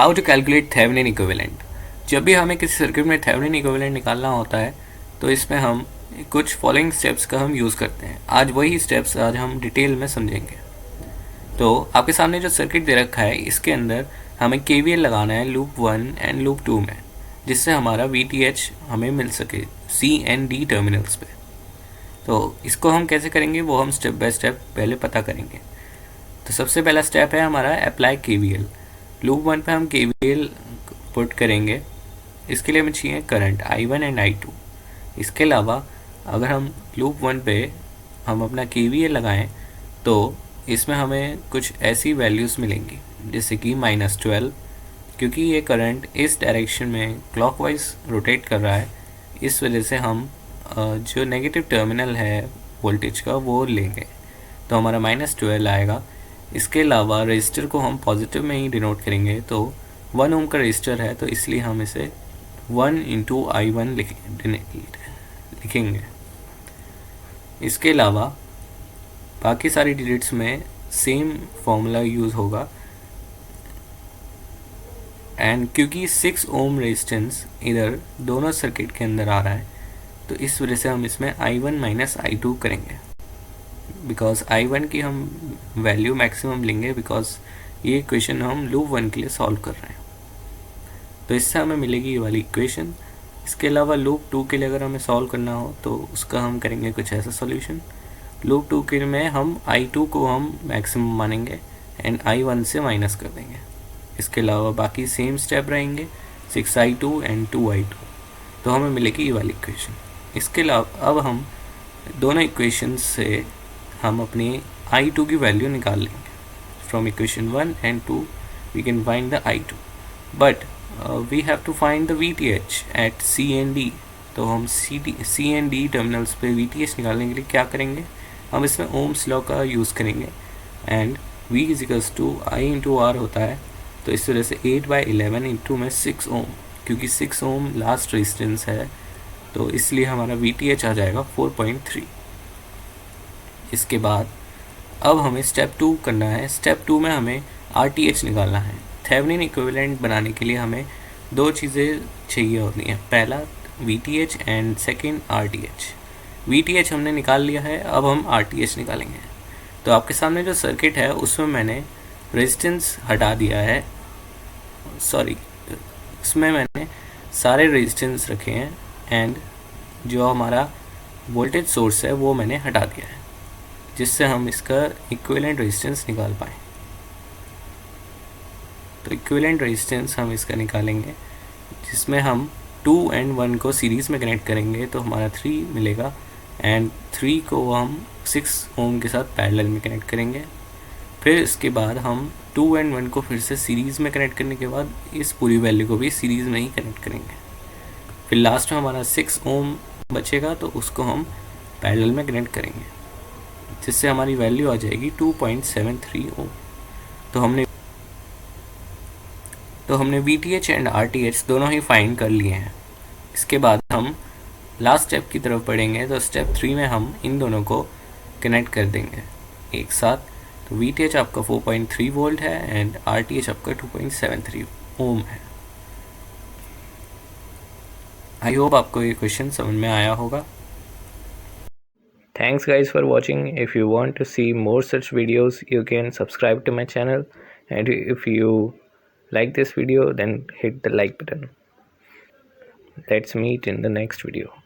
How to calculate Thevenin equivalent. जब भी हमें किसी सर्किट में थेवेनिन इक्विवेलेंट निकालना होता है तो इसमें हम कुछ फॉलोइंग स्टेप्स का हम यूज़ करते हैं। आज वही स्टेप्स आज हम डिटेल में समझेंगे। तो आपके सामने जो सर्किट दे रखा है इसके अंदर हमें KVL लगाना है लूप 1 एंड लूप 2 में, जिससे हमारा VTH हमें मिल सके C एंड D टर्मिनल्स पे। तो इसको हम कैसे करेंगे वो हम स्टेप बाय स्टेप पहले पता करेंगे। तो सबसे पहला स्टेप है हमारा अप्लाई KVL। लूप 1 पे हम KVL पुट करेंगे। इसके लिए हमें चाहिए करंट I1 एंड I2। इसके अलावा अगर हम लूप 1 पे हम अपना KVL लगाएं तो इसमें हमें कुछ ऐसी वैल्यूज़ मिलेंगी जैसे कि -12, क्योंकि ये करंट इस डायरेक्शन में क्लॉकवाइज रोटेट कर रहा है, इस वजह से हम जो नेगेटिव टर्मिनल है वोल्टेज का वो लेंगे, तो हमारा -12 आएगा। इसके अलावा रजिस्टर को हम पॉजिटिव में ही डिनोट करेंगे, तो 1 ओम का रजिस्टर है तो इसलिए हम इसे 1 इंटू I1 लिखेंगे। इसके अलावा बाकी सारी डिजिट्स में सेम फॉर्मूला यूज़ होगा, एंड क्योंकि 6 ओम रेजिस्टेंस इधर दोनों सर्किट के अंदर आ रहा है तो इस वजह से हम इसमें I1 माइनस I2 करेंगे, बिकॉज I1 की हम वैल्यू मैक्सिमम लेंगे, बिकॉज ये इक्वेशन हम लूप 1 के लिए सॉल्व कर रहे हैं। तो इससे हमें मिलेगी ये वाली इक्वेशन। इसके अलावा लूप 2 के लिए अगर हमें सॉल्व करना हो तो उसका हम करेंगे कुछ ऐसा सॉल्यूशन। लूप 2 के में हम I2 को हम मैक्सिमम मानेंगे एंड I1 से माइनस कर देंगे। इसके अलावा बाकी सेम स्टेप रहेंगे 6I2 एंड 2I2, तो हमें मिलेगी ये वाली इक्वेशन। इसके अलावा अब हम दोनों इक्वेशन से हम अपनी I2 की वैल्यू निकाल लेंगे। From equation 1 and 2 we can find the I2, but we have to find the VTH at C and D। तो हम C एंड D टर्मिनल्स पे VTH निकालने के लिए क्या करेंगे, हम इसमें ओम्स लॉ का यूज़ करेंगे, and V equals to I into R होता है। तो इस वजह से 8/11 इंटू में 6 ओम, क्योंकि 6 ओम लास्ट रेजिस्टेंस है तो इसलिए हमारा VTH आ जाएगा 4.3। इसके बाद अब हमें स्टेप 2 करना है। स्टेप 2 में हमें RTH निकालना है। थेवेनिन इक्विवेलेंट बनाने के लिए हमें दो चीज़ें चाहिए होती हैं, पहला VTH and second RTH। VTH हमने निकाल लिया है, अब हम RTH निकालेंगे। तो आपके सामने जो सर्किट है उसमें मैंने रेजिस्टेंस हटा दिया है, सॉरी, इसमें मैंने सारे रेजिस्टेंस रखे हैं एंड जो हमारा वोल्टेज सोर्स है वो मैंने हटा दिया है, जिससे हम इसका इक्विवेलेंट रेजिस्टेंस निकाल पाएँ। तो इक्विवेलेंट रेजिस्टेंस हम इसका निकालेंगे, जिसमें हम 2 एंड 1 को सीरीज़ में कनेक्ट करेंगे तो हमारा 3 मिलेगा, एंड 3 को हम 6 ओम के साथ पैरेलल में कनेक्ट करेंगे। फिर इसके बाद हम 2 एंड 1 को फिर से सीरीज़ में कनेक्ट करने के बाद इस पूरी वैल्यू को भी सीरीज़ में ही कनेक्ट करेंगे। फिर लास्ट में हमारा 6 ओम बचेगा तो उसको हम पैरेलल में कनेक्ट करेंगे, जिससे हमारी वैल्यू आ जाएगी 2.73 ओम। तो हमने VTH एंड RTH दोनों ही फाइंड कर लिए हैं। इसके बाद हम लास्ट स्टेप की तरफ बढ़ेंगे, तो स्टेप 3 में हम इन दोनों को कनेक्ट कर देंगे एक साथ। तो VTH आपका 4.3 वोल्ट है एंड RTH आपका 2.73 ओम है। आई होप आपको ये क्वेश्चन समझ में आया होगा। Thanks guys for watching. If you want to see more such videos, you can subscribe to my channel, and if you like this video then hit the like button. Let's meet in the next video.